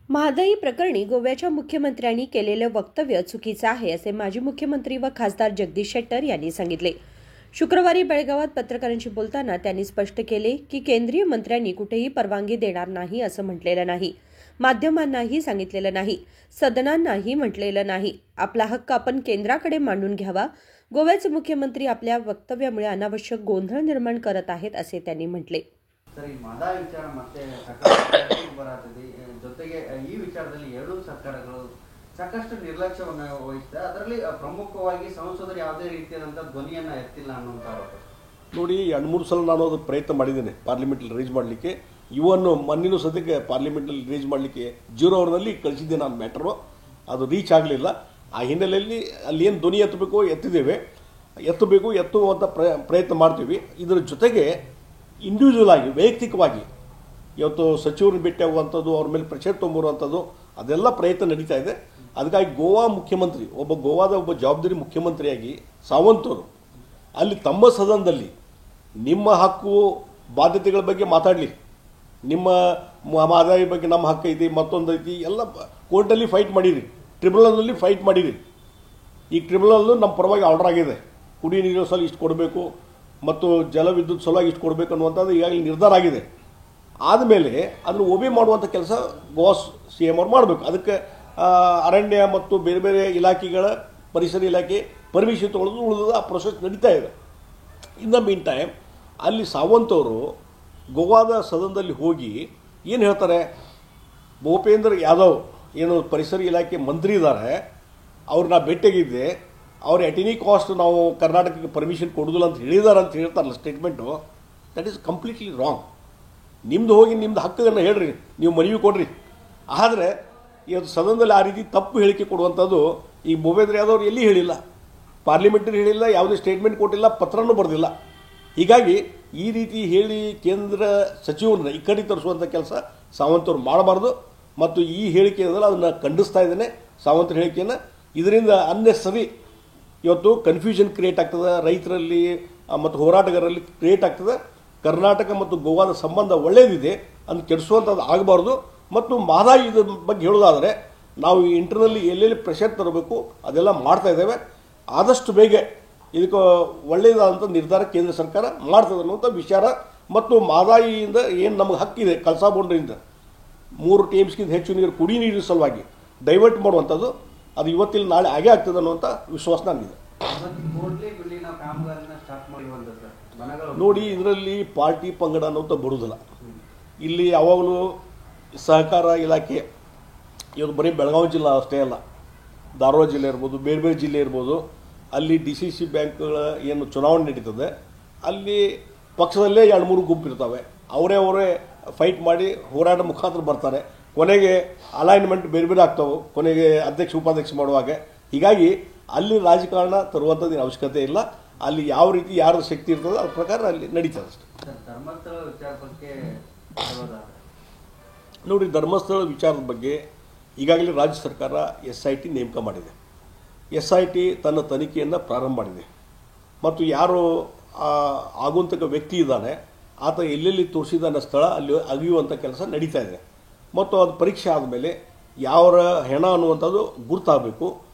महागाई प्रकरणी गोव्याच्या मुख्यमंत्र्यांनी केलेले वक्तव्य चुकीचे आहे असे माजी मुख्यमंत्री व खासदार जगदीश शेट्टर यांनी सांगितले। शुक्रवारी बेळगावात पत्रकारांशी बोलताना त्यांनी स्पष्ट केले की केंद्रीय मंत्र्यांनी कुठेही परवानगी देणार नाही असं म्हटलेलं नाही, माध्यमांनाही सांगितलेलं नाही, सदनांनाही म्हटलेलं नाही। आपला हक्क आपण केंद्राकडे मांडून घ्यावा। गोव्याचे मुख्यमंत्री आपल्या वक्तव्यामुळे अनावश्यक गोंधळ निर्माण करत आहेत असे त्यांनी म्हटले। ಸರಿ ಮದ ವಿಚಾರ ಮತ್ತೆ ಬರತ್ತದೆ ಜೊತೆಗೆ ಈ ವಿಚಾರದಲ್ಲಿ ಎರಡೂ ಸರ್ಕಾರಗಳು ಸಾಕಷ್ಟು ನಿರ್ಲಕ್ಷ್ಯವನ್ನು ವಹಿಸಿದೆ। ಅದರಲ್ಲಿ ಪ್ರಮುಖವಾಗಿ ಸಂಸದರು ಯಾವುದೇ ರೀತಿಯಾದಂಥ ಧ್ವನಿಯನ್ನ ಎತ್ತಿಲ್ಲ ಅನ್ನುವಂಥ ಆರೋಪ ನೋಡಿ। 2-3 ಸಲ ನಾನು ಅದು ಪ್ರಯತ್ನ ಮಾಡಿದ್ದೇನೆ ಪಾರ್ಲಿಮೆಂಟಲ್ಲಿ ರೇಜ್ ಮಾಡಲಿಕ್ಕೆ। ಇವನ್ನು ಮಣ್ಣಿನ ಸದ್ಯಕ್ಕೆ ಪಾರ್ಲಿಮೆಂಟಲ್ಲಿ ರೇಜ್ ಮಾಡಲಿಕ್ಕೆ 0 ಅವರ್ನಲ್ಲಿ ಕಳಿಸಿದ್ದೆ ನಾನು ಮ್ಯಾಟರು, ಅದು ರೀಚ್ ಆಗಲಿಲ್ಲ। ಆ ಹಿನ್ನೆಲೆಯಲ್ಲಿ ಅಲ್ಲಿ ಏನು ಧ್ವನಿ ಎತ್ತಬೇಕು ಎತ್ತುವಂಥ ಪ್ರಯತ್ನ ಮಾಡ್ತೀವಿ। ಇದರ ಜೊತೆಗೆ ಇಂಡಿವಿಜುವಲ್ ಆಗಿ ವೈಯಕ್ತಿಕವಾಗಿ ಇವತ್ತು ಸಚಿವರನ್ನು ಭೇಟಿಯಾಗುವಂಥದ್ದು, ಅವ್ರ ಮೇಲೆ ಪ್ರೆಷರ್ ತೊಗೊಂಬರುವಂಥದ್ದು ಅದೆಲ್ಲ ಪ್ರಯತ್ನ ನಡೀತಾ ಇದೆ। ಅದಕ್ಕಾಗಿ ಗೋವಾ ಮುಖ್ಯಮಂತ್ರಿ ಗೋವಾದ ಒಬ್ಬ ಜವಾಬ್ದಾರಿ ಮುಖ್ಯಮಂತ್ರಿಯಾಗಿ ಸಾವಂತ್ ಅವರು ಅಲ್ಲಿ ತಮ್ಮ ಸದನದಲ್ಲಿ ನಿಮ್ಮ ಹಕ್ಕು ಬಾಧ್ಯತೆಗಳ ಬಗ್ಗೆ ಮಾತಾಡಲಿ, ನಿಮ್ಮ ಆದಾಯ ಬಗ್ಗೆ ನಮ್ಮ ಹಕ್ಕು ಐತಿ, ಮತ್ತೊಂದು ಐತಿ, ಎಲ್ಲ ಕೋರ್ಟಲ್ಲಿ ಫೈಟ್ ಮಾಡಿರಿ, ಟ್ರಿಬ್ಯುನಲ್ನಲ್ಲಿ ಫೈಟ್ ಮಾಡಿರಿ। ಈ ಟ್ರಿಬ್ಯುನಲ್ಲು ನಮ್ಮ ಪರವಾಗಿ ಆರ್ಡರ್ ಆಗಿದೆ, ಕುಡಿಯ ನೀರಿನ ಸಲ ಇಷ್ಟು ಕೊಡಬೇಕು ಮತ್ತು ಜಲವಿದ್ಯುತ್ ಸಲುವಾಗಿ ಇಷ್ಟು ಕೊಡಬೇಕು ಅನ್ನುವಂಥದ್ದು ಈಗಾಗಲೇ ನಿರ್ಧಾರ ಆಗಿದೆ। ಆದಮೇಲೆ ಅದನ್ನು ಒಬೆ ಮಾಡುವಂಥ ಕೆಲಸ ಗೋವಾ CM ಅವ್ರು ಮಾಡಬೇಕು। ಅದಕ್ಕೆ ಅರಣ್ಯ ಮತ್ತು ಬೇರೆ ಬೇರೆ ಇಲಾಖೆಗಳ ಪರಿಸರ ಇಲಾಖೆ ಪರ್ಮಿಷನ್ ತೊಗೊಳ್ಳೋದು ಉಳಿದ ಆ ಪ್ರೊಸೆಸ್ ನಡೀತಾ ಇದೆ। ಇನ್ ದ ಮೀನ್ ಟೈಮ್ ಅಲ್ಲಿ ಸಾವಂತ್ ಅವರು ಗೋವಾದ ಸದನದಲ್ಲಿ ಹೋಗಿ ಏನು ಹೇಳ್ತಾರೆ, ಭೂಪೇಂದ್ರ ಯಾದವ್ ಏನು ಪರಿಸರ ಇಲಾಖೆ ಮಂತ್ರಿ ಇದ್ದಾರೆ, ಅವ್ರನ್ನ ಭೇಟಿಯಾಗಿದ್ದೆ, ಅವ್ರು ಎಟ್ ಎನಿ ಕಾಸ್ಟ್ ನಾವು ಕರ್ನಾಟಕಕ್ಕೆ ಪರ್ಮಿಷನ್ ಕೊಡೋದಿಲ್ಲ ಅಂತ ಹೇಳಿದಾರೆ ಅಂತ ಹೇಳ್ತಾರಲ್ಲ statement, that is completely wrong. ನಿಮ್ಮದು ಹೋಗಿ ನಿಮ್ಮದು ಹಕ್ಕನ್ನು ಹೇಳ್ರಿ, ನೀವು ಮನವಿ ಕೊಡ್ರಿ। ಆದರೆ ಇವತ್ತು ಸದನದಲ್ಲಿ ಆ ರೀತಿ ತಪ್ಪು ಹೇಳಿಕೆ ಕೊಡುವಂಥದ್ದು ಈ ಭೂಪೇಂದ್ರ ಯಾದವ್ ಅವರು ಎಲ್ಲಿ ಹೇಳಿಲ್ಲ, ಪಾರ್ಲಿಮೆಂಟರಿ ಹೇಳಿಲ್ಲ, ಯಾವುದೇ ಸ್ಟೇಟ್ಮೆಂಟ್ ಕೊಟ್ಟಿಲ್ಲ, ಪತ್ರನೂ ಬರೆದಿಲ್ಲ। ಹೀಗಾಗಿ ಈ ರೀತಿ ಹೇಳಿ ಕೇಂದ್ರ ಸಚಿವರನ್ನ ಈ ಕಡೆ ತರಿಸುವಂಥ ಕೆಲಸ ಸಾವಂತ್ ಅವರು ಮಾಡಬಾರ್ದು ಮತ್ತು ಈ ಹೇಳಿಕೆ ಇದೆಯಲ್ಲ ಅದನ್ನು ಖಂಡಿಸ್ತಾ ಇದ್ದೇನೆ ಸಾವಂತರ ಹೇಳಿಕೆಯನ್ನು। ಇದರಿಂದ ಅನ್ನೆಸರಿ ಇವತ್ತು ಕನ್ಫ್ಯೂಷನ್ ಕ್ರಿಯೇಟ್ ಆಗ್ತದೆ ರೈತರಲ್ಲಿ ಮತ್ತು ಹೋರಾಟಗಾರರಲ್ಲಿ ಕ್ರಿಯೇಟ್ ಆಗ್ತದೆ। ಕರ್ನಾಟಕ ಮತ್ತು ಗೋವಾದ ಸಂಬಂಧ ಒಳ್ಳೆಯದಿದೆ, ಅದನ್ನು ಕೆಡಿಸುವಂಥದ್ದು ಆಗಬಾರ್ದು। ಮತ್ತು ಮಹದಾಯಿ ಇದ್ರ ಬಗ್ಗೆ ಹೇಳೋದಾದರೆ ನಾವು ಇಂಟರ್ನಲ್ಲಿ ಎಲ್ಲೆಲ್ಲಿ ಪ್ರೆಷರ್ ತರಬೇಕು ಅದೆಲ್ಲ ಮಾಡ್ತಾ ಇದ್ದೇವೆ। ಆದಷ್ಟು ಬೇಗ ಇದಕ್ಕೆ ಒಳ್ಳೆಯದಾದಂಥ ನಿರ್ಧಾರ ಕೇಂದ್ರ ಸರ್ಕಾರ ಮಾಡ್ತದೆ ಅನ್ನುವಂಥ ವಿಚಾರ ಮತ್ತು ಮಹದಾಯಿಯಿಂದ ಏನು ನಮಗೆ ಹಕ್ಕಿದೆ ಕಳಸಾ ಬಂಡೂರಿಯಿಂದ 3 TMSಗಿಂತ ಹೆಚ್ಚು ನೀರು ಕುಡಿ ನೀರಿನ ಸಲುವಾಗಿ ಡೈವರ್ಟ್ ಮಾಡುವಂಥದ್ದು ಅದು ಇವತ್ತಿಲ್ಲ ನಾಳೆ ಆಗೇ ಆಗ್ತದೆ ಅನ್ನುವಂಥ ವಿಶ್ವಾಸ ನನಗಿದೆ। ನೋಡಿ, ಇದರಲ್ಲಿ ಪಾರ್ಟಿ ಪಂಗಡ ಅನ್ನೋಂಥ ಬರುವುದಿಲ್ಲ। ಇಲ್ಲಿ ಯಾವಾಗಲೂ ಸಹಕಾರ ಇಲಾಖೆ ಇವತ್ತು ಬರೀ ಬೆಳಗಾವಿ ಜಿಲ್ಲಾ ಅಷ್ಟೇ ಅಲ್ಲ, ಧಾರವಾಡ ಜಿಲ್ಲೆ ಇರ್ಬೋದು, ಬೇರೆ ಬೇರೆ ಜಿಲ್ಲೆ ಇರ್ಬೋದು, ಅಲ್ಲಿ DCC ಬ್ಯಾಂಕ್ಗಳ ಏನು ಚುನಾವಣೆ ನಡೀತದೆ ಅಲ್ಲಿ ಪಕ್ಷದಲ್ಲೇ 2-3 ಗುಂಪು ಇರ್ತವೆ, ಅವರೇ ಫೈಟ್ ಮಾಡಿ ಹೋರಾಟ ಮುಖಾಂತರ ಬರ್ತಾರೆ, ಕೊನೆಗೆ ಅಲೈನ್ಮೆಂಟ್ ಬೇರೆ ಬೇರೆ ಆಗ್ತಾವೆ, ಕೊನೆಗೆ ಅಧ್ಯಕ್ಷ ಉಪಾಧ್ಯಕ್ಷ ಮಾಡುವಾಗ। ಹೀಗಾಗಿ ಅಲ್ಲಿ ರಾಜಕಾರಣ ತರುವಂಥದ್ದು ಅವಶ್ಯಕತೆ ಇಲ್ಲ, ಅಲ್ಲಿ ಯಾವ ರೀತಿ ಯಾರ ಶಕ್ತಿ ಇರ್ತದೆ ಅದ್ರ ಪ್ರಕಾರ ಅಲ್ಲಿ ನಡೀತದೆ ಅಷ್ಟೇ। ನೋಡಿ, ಧರ್ಮಸ್ಥಳ ವಿಚಾರದ ಬಗ್ಗೆ ಈಗಾಗಲೇ ರಾಜ್ಯ ಸರ್ಕಾರ SIT ನೇಮಕ ಮಾಡಿದೆ। SIT ತನ್ನ ತನಿಖೆಯನ್ನು ಪ್ರಾರಂಭ ಮಾಡಿದೆ ಮತ್ತು ಯಾರು ಆಗುಂತಕ ವ್ಯಕ್ತಿ ಇದ್ದಾನೆ ಆತ ಎಲ್ಲೆಲ್ಲಿ ತೋರಿಸಿದಾನೆ ಸ್ಥಳ ಅಲ್ಲಿ ಅಗಿಯುವಂಥ ಕೆಲಸ ನಡೀತಾ ಇದೆ ಮತ್ತು ಅದು ಪರೀಕ್ಷೆ ಆದಮೇಲೆ ಯಾವ ಹೆಣ ಅನ್ನುವಂಥದ್ದು ಗುರ್ತಾಗಬೇಕು,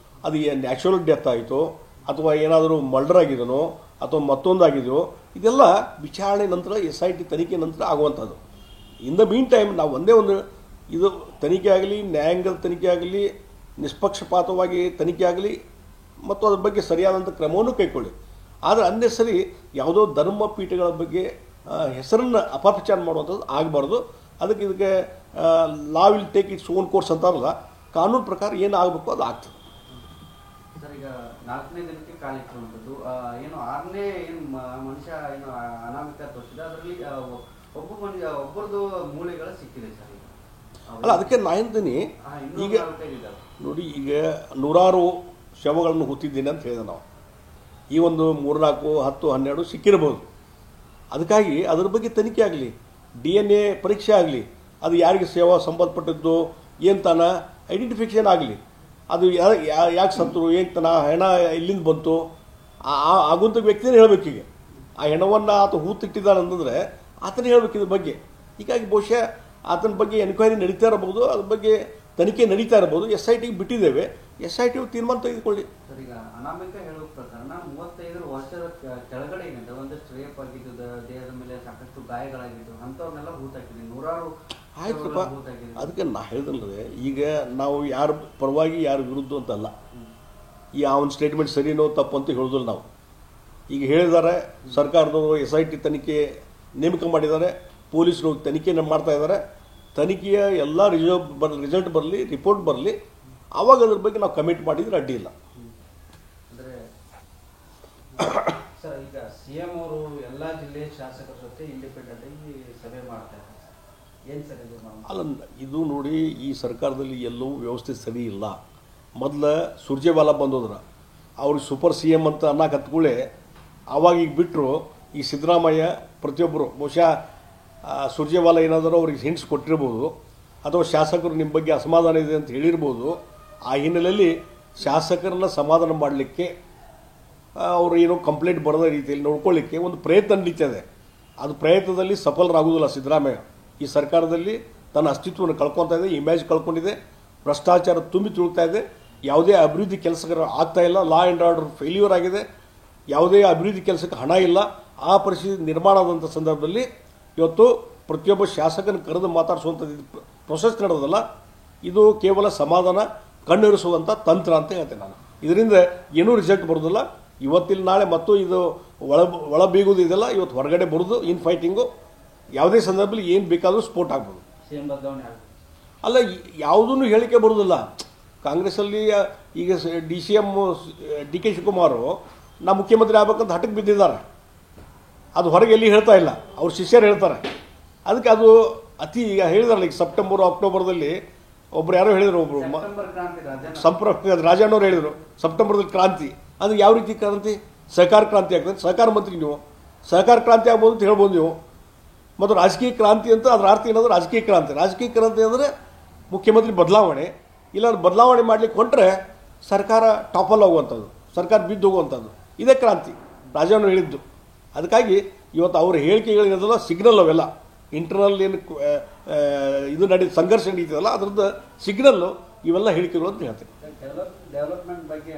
ಅದು ನ್ಯಾಚುರಲ್ ಡೆತ್ ಆಯಿತೋ ಅಥವಾ ಏನಾದರೂ ಮರ್ಡರ್ ಆಗಿದನೋ ಅಥವಾ ಮತ್ತೊಂದಾಗಿದೆಯೋ, ಇದೆಲ್ಲ ವಿಚಾರಣೆ ನಂತರ SIT ತನಿಖೆ ನಂತರ ಆಗುವಂಥದ್ದು। ಇನ್ ದ ಮೀನ್ ಟೈಮ್ ನಾವು ಒಂದೇ ಒಂದು ಇದು ತನಿಖೆ ಆಗಲಿ, ನ್ಯಾಯಾಂಗದ ತನಿಖೆ ಆಗಲಿ, ನಿಷ್ಪಕ್ಷಪಾತವಾಗಿ ತನಿಖೆ ಆಗಲಿ ಮತ್ತು ಅದ್ರ ಬಗ್ಗೆ ಸರಿಯಾದಂಥ ಕ್ರಮವನ್ನು ಕೈಗೊಳ್ಳಿ। ಆದರೆ ಅನ್ನೆಸರಿ ಯಾವುದೋ ಧರ್ಮ ಪೀಠಗಳ ಬಗ್ಗೆ ಹೆಸರನ್ನು ಅಪಪ್ರಚಾರ ಮಾಡುವಂಥದ್ದು ಆಗಬಾರ್ದು। ಇದಕ್ಕೆ law will take its own course ಅಂತಾರಲ್ಲ, ಕಾನೂನು ಪ್ರಕಾರ ಏನು ಆಗಬೇಕು ಅದು ಆಗ್ತದೆ। ಸರ್, ಈಗ 4ನೇ ದಿನಕ್ಕೆ ಕಾಲಿಟ್ಟಿರುವಂಥದ್ದು ಏನು 6ನೇ ಏನು ಮನುಷ್ಯ ಏನು ಅನಾಮಿಕ ತೋರಿಸಿದೆ, ಅದರಲ್ಲಿ ಒಬ್ಬರದು ಮೂಳೆಗಳು ಸಿಕ್ಕಿದೆ ಸರ್। ಅಲ್ಲ, ಅದಕ್ಕೆ ನಾ ಹೇಳ್ತೀನಿ, ಈಗ ನೋಡಿ, ಈಗ 100 ಶವಗಳನ್ನು ಹುತ್ತಿದ್ದೀನಿ ಅಂತ ಹೇಳಿದೆ ನಾವು, ಈ ಒಂದು 3, 4, 10, 12 ಸಿಕ್ಕಿರಬಹುದು। ಅದಕ್ಕಾಗಿ ಅದರ ಬಗ್ಗೆ ತನಿಖೆ ಆಗಲಿ, DNA ಪರೀಕ್ಷೆ ಆಗಲಿ, ಅದು ಯಾರಿಗೆ ಸೇವಾ ಸಂಬಂಧಪಟ್ಟದ್ದು ಏನು ತಾನ ಐಡೆಂಟಿಫಿಕೇಷನ್ ಆಗಲಿ, ಅದು ಯಾಕೆ ಸತ್ತರು, ಏನು ತನ ಹೆಣ ಎಲ್ಲಿಂದ ಬಂತು ಆಗುವಂಥ ವ್ಯಕ್ತಿನೇ ಹೇಳಬೇಕೀಗ। ಆ ಹೆಣವನ್ನು ಆತ ಹೂತಿಟ್ಟಿದ್ದಾನೆ ಅಂತಂದರೆ ಆತನೇ ಹೇಳಬೇಕು ಇದ್ರ ಬಗ್ಗೆ। ಹೀಗಾಗಿ ಬಹುಶಃ ಆತನ ಬಗ್ಗೆ ಎನ್ಕ್ವೈರಿ ನಡೀತಾ ಇರಬಹುದು, ಅದ್ರ ಬಗ್ಗೆ ತನಿಖೆ ನಡೀತಾ ಇರ್ಬೋದು. SIT ಬಿಟ್ಟಿದ್ದೇವೆ, SIT ತೀರ್ಮಾನ ತೆಗೆದುಕೊಳ್ಳಿ. ಸರ್, ಈಗ ಅನಾಮಿಕ ಹೇಳುವ ಪ್ರಕಾರ 35 ವರ್ಷದ ಕೆಳಗಡೆ ಏನಿದೆ ಒಂದಷ್ಟು ರೇಪ್ ಆಗಿದ್ದು, ದೇಹದ ಮೇಲೆ ಸಾಕಷ್ಟು ಗಾಯಗಳಾಗಿದ್ದು, ಅಂಥವ್ರನ್ನೆಲ್ಲ ಹೂತಾಕಿದ್ವಿ, ನೂರಾರು ಆಯ್ತಪ್ಪ, ಅದಕ್ಕೆ ನಾ ಹೇಳಿದ್ರೆ ಈಗ ನಾವು ಯಾರ ಪರವಾಗಿ ಯಾರ ವಿರುದ್ಧ ಅಂತಲ್ಲ, ಈ ಅವನ ಸ್ಟೇಟ್ಮೆಂಟ್ ಸರಿನೋ ತಪ್ಪು ಅಂತ ಹೇಳೋದಿಲ್ಲ ನಾವು. ಈಗ ಹೇಳಿದ್ದಾರೆ ಸರ್ಕಾರದವರು SIT ತನಿಖೆ ನೇಮಕ ಮಾಡಿದ್ದಾರೆ, ಪೊಲೀಸರು ತನಿಖೆಯನ್ನು ಮಾಡ್ತಾ ಇದ್ದಾರೆ. ತನಿಖೆಯ ಎಲ್ಲ ರಿಸಲ್ಟ್ ಬರಲಿ, ರಿಪೋರ್ಟ್ ಬರಲಿ, ಆವಾಗ ಅದ್ರ ಬಗ್ಗೆ ನಾವು ಕಮಿಟ್ ಮಾಡಿದ್ರೆ ಅಡ್ಡಿ ಇಲ್ಲ. ಅಂದರೆ ಸರ್, ಈಗ CM ಅವರು ಎಲ್ಲ ಜಿಲ್ಲೆಯ ಶಾಸಕರ ಜೊತೆ ಇಂಡಿಪೆಂಡೆಂಟ್ ಆಗಿ ಸಭೆ ಮಾಡ್ತಾ ಇದ್ದಾರೆ. ಏನು ಸರ್ ಇದು? ಅಲ್ಲ, ಇದು ನೋಡಿ, ಈ ಸರ್ಕಾರದಲ್ಲಿ ಎಲ್ಲವೂ ವ್ಯವಸ್ಥೆ ಸರಿ ಇಲ್ಲ. ಮೊದಲು ಸುರ್ಜೇವಾಲಾ ಬಂದೋದ್ರ, ಅವ್ರಿಗೆ ಸೂಪರ್ CM ಅಂತ ಅನ್ನಕ್ಕೆ ಹತ್ಕೊಳ್ಳೆ, ಆವಾಗ ಈಗ ಬಿಟ್ಟರು. ಈ ಸಿದ್ದರಾಮಯ್ಯ ಪ್ರತಿಯೊಬ್ಬರು ಬಹುಶಃ ಸುರ್ಜೇವಾಲಾ ಏನಾದರೂ ಅವ್ರಿಗೆ ಹಿಂಟ್ಸ್ ಕೊಟ್ಟಿರ್ಬೋದು, ಅಥವಾ ಶಾಸಕರು ನಿಮ್ಮ ಬಗ್ಗೆ ಅಸಮಾಧಾನ ಇದೆ ಅಂತ ಹೇಳಿರ್ಬೋದು. ಆ ಹಿನ್ನೆಲೆಯಲ್ಲಿ ಶಾಸಕರನ್ನ ಸಮಾಧಾನ ಮಾಡಲಿಕ್ಕೆ, ಅವರು ಏನೋ ಕಂಪ್ಲೇಂಟ್ ಬರದ ರೀತಿಯಲ್ಲಿ ನೋಡ್ಕೊಳ್ಳಿಕ್ಕೆ ಒಂದು ಪ್ರಯತ್ನ ನಡೀತದೆ. ಅದು ಪ್ರಯತ್ನದಲ್ಲಿ ಸಫಲರಾಗುವುದಿಲ್ಲ ಸಿದ್ದರಾಮಯ್ಯ. ಈ ಸರ್ಕಾರದಲ್ಲಿ ತನ್ನ ಅಸ್ತಿತ್ವವನ್ನು ಕಳ್ಕೊತಾ ಇದೆ, ಇಮೇಜ್ ಕಳ್ಕೊಂಡಿದೆ, ಭ್ರಷ್ಟಾಚಾರ ತುಂಬಿ ತುಳುಕ್ತಾ ಇದೆ, ಯಾವುದೇ ಅಭಿವೃದ್ಧಿ ಕೆಲಸಗಳು ಆಗ್ತಾ ಇಲ್ಲ, ಲಾ ಆ್ಯಂಡ್ ಆರ್ಡರ್ ಫೇಲ್ಯೂರ್ ಆಗಿದೆ, ಯಾವುದೇ ಅಭಿವೃದ್ಧಿ ಕೆಲಸಕ್ಕೆ ಹಣ ಇಲ್ಲ. ಆ ಪರಿಸ್ಥಿತಿ ನಿರ್ಮಾಣ ಆದಂಥ ಸಂದರ್ಭದಲ್ಲಿ ಇವತ್ತು ಪ್ರತಿಯೊಬ್ಬ ಶಾಸಕನ ಕರೆದು ಮಾತಾಡಿಸುವಂಥ ಪ್ರೊಸೆಸ್ ನಡೆದಲ್ಲ, ಇದು ಕೇವಲ ಸಮಾಧಾನ ಕಣ್ಣೊರೆಸುವಂಥ ತಂತ್ರ ಅಂತ ಹೇಳ್ತೇನೆ ನಾನು. ಇದರಿಂದ ಏನೂ ರಿಸಲ್ಟ್ ಬರೋದಿಲ್ಲ. ಇವತ್ತಿಲ್ಲ ನಾಳೆ ಮತ್ತು ಇದು ಒಳ ಬೀಗೋದು ಇದೆಲ್ಲ ಇವತ್ತು ಹೊರಗಡೆ ಬರೋದು, ಇನ್ ಫೈಟಿಂಗು ಯಾವುದೇ ಸಂದರ್ಭದಲ್ಲಿ ಏನು ಬೇಕಾದರೂ ಸ್ಫೋಟ್ ಆಗ್ಬೋದು. ಅಲ್ಲ, ಯಾವುದನ್ನು ಹೇಳಿಕೆ ಬರೋದಿಲ್ಲ. ಕಾಂಗ್ರೆಸ್ಸಲ್ಲಿ ಈಗ DCM DK ಶಿವಕುಮಾರು ನಾ ಮುಖ್ಯಮಂತ್ರಿ ಆಗ್ಬೇಕಂತ ಹಠಕ್ಕೆ ಬಿದ್ದಿದ್ದಾರೆ. ಅದು ಹೊರಗೆ ಎಲ್ಲಿ ಹೇಳ್ತಾ ಇಲ್ಲ, ಅವ್ರ ಶಿಷ್ಯರು ಹೇಳ್ತಾರೆ. ಅದಕ್ಕೆ ಅದು ಅತಿ ಈಗ ಹೇಳಿದಾರಲ್ಲ, ಈಗ ಸೆಪ್ಟೆಂಬರ್ ಅಕ್ಟೋಬರ್ದಲ್ಲಿ ಒಬ್ರು ಯಾರೋ ಹೇಳಿದರು, ಒಬ್ರು ಸಂಪರ್ಕ ರಾಜಣ್ಣವ್ರು ಹೇಳಿದರು ಸೆಪ್ಟೆಂಬರ್ದಲ್ಲಿ ಕ್ರಾಂತಿ. ಅದು ಯಾವ ರೀತಿ ಕ್ರಾಂತಿ? ಸಹಕಾರ ಕ್ರಾಂತಿ ಆಗ್ತದೆ. ಸಹಕಾರ ಮಂತ್ರಿ ನೀವು, ಸಹಕಾರ ಕ್ರಾಂತಿ ಆಗ್ಬೋದು ಅಂತ ಹೇಳ್ಬೋದು ನೀವು. ಮತ್ತು ರಾಜಕೀಯ ಕ್ರಾಂತಿ ಅಂತ ಅದರ ಅರ್ಥ ಏನಾದರೂ ರಾಜಕೀಯ ಕ್ರಾಂತಿ. ರಾಜಕೀಯ ಕ್ರಾಂತಿ ಅಂದರೆ ಮುಖ್ಯಮಂತ್ರಿ ಬದಲಾವಣೆ, ಇಲ್ಲ ಬದಲಾವಣೆ ಮಾಡಲಿಕ್ಕೆ ಹೊಂಟ್ರೆ ಸರ್ಕಾರ ಟಾಪಲ್ಲಿ ಹೋಗುವಂಥದ್ದು, ಸರ್ಕಾರ ಬಿದ್ದು ಹೋಗುವಂಥದ್ದು, ಇದೇ ಕ್ರಾಂತಿ ರಾಜಣ್ಣ ಹೇಳಿದ್ದು. ಅದಕ್ಕಾಗಿ ಇವತ್ತು ಅವರ ಹೇಳಿಕೆಗಳಿರೋದಲ್ಲ ಸಿಗ್ನಲ್, ಅವೆಲ್ಲ ಇಂಟರ್ನಲ್ ಏನು ಇದು ಸಂಘರ್ಷ ನಡೀತದಲ್ಲ ಅದರದ್ದು ಸಿಗ್ನಲ್ಲು ಇವೆಲ್ಲ ಹೇಳಿಕೆಗಳು ಅಂತ ಹೇಳ್ತೀನಿ. ಡೆव्हलपमेंट ಬಗ್ಗೆ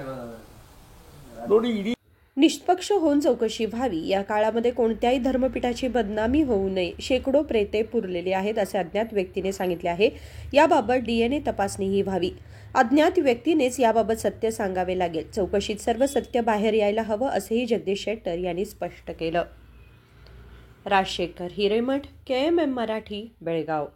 ನೋಡಿ, ಇಡೀ निष्पक्ष होऊन चौकशी व्हावी, या काळामध्ये कोणत्याही धर्मपीठाची बदनामी होऊ नये, शेकडो प्रेते पुरलेली आहेत असे अज्ञात व्यक्तीने सांगितले आहे. याबाबत DNA तपासणीही व्हावी. अज्ञात व्यक्तीनेच याबाबत सत्य सांगावे लागेल. चौकशीत सर्व सत्य बाहेर यायला हवं असेही जगदीश शेट्टर यांनी स्पष्ट केलं. राजशेखर हिरेमठ, KMM मराठी, बेळगाव.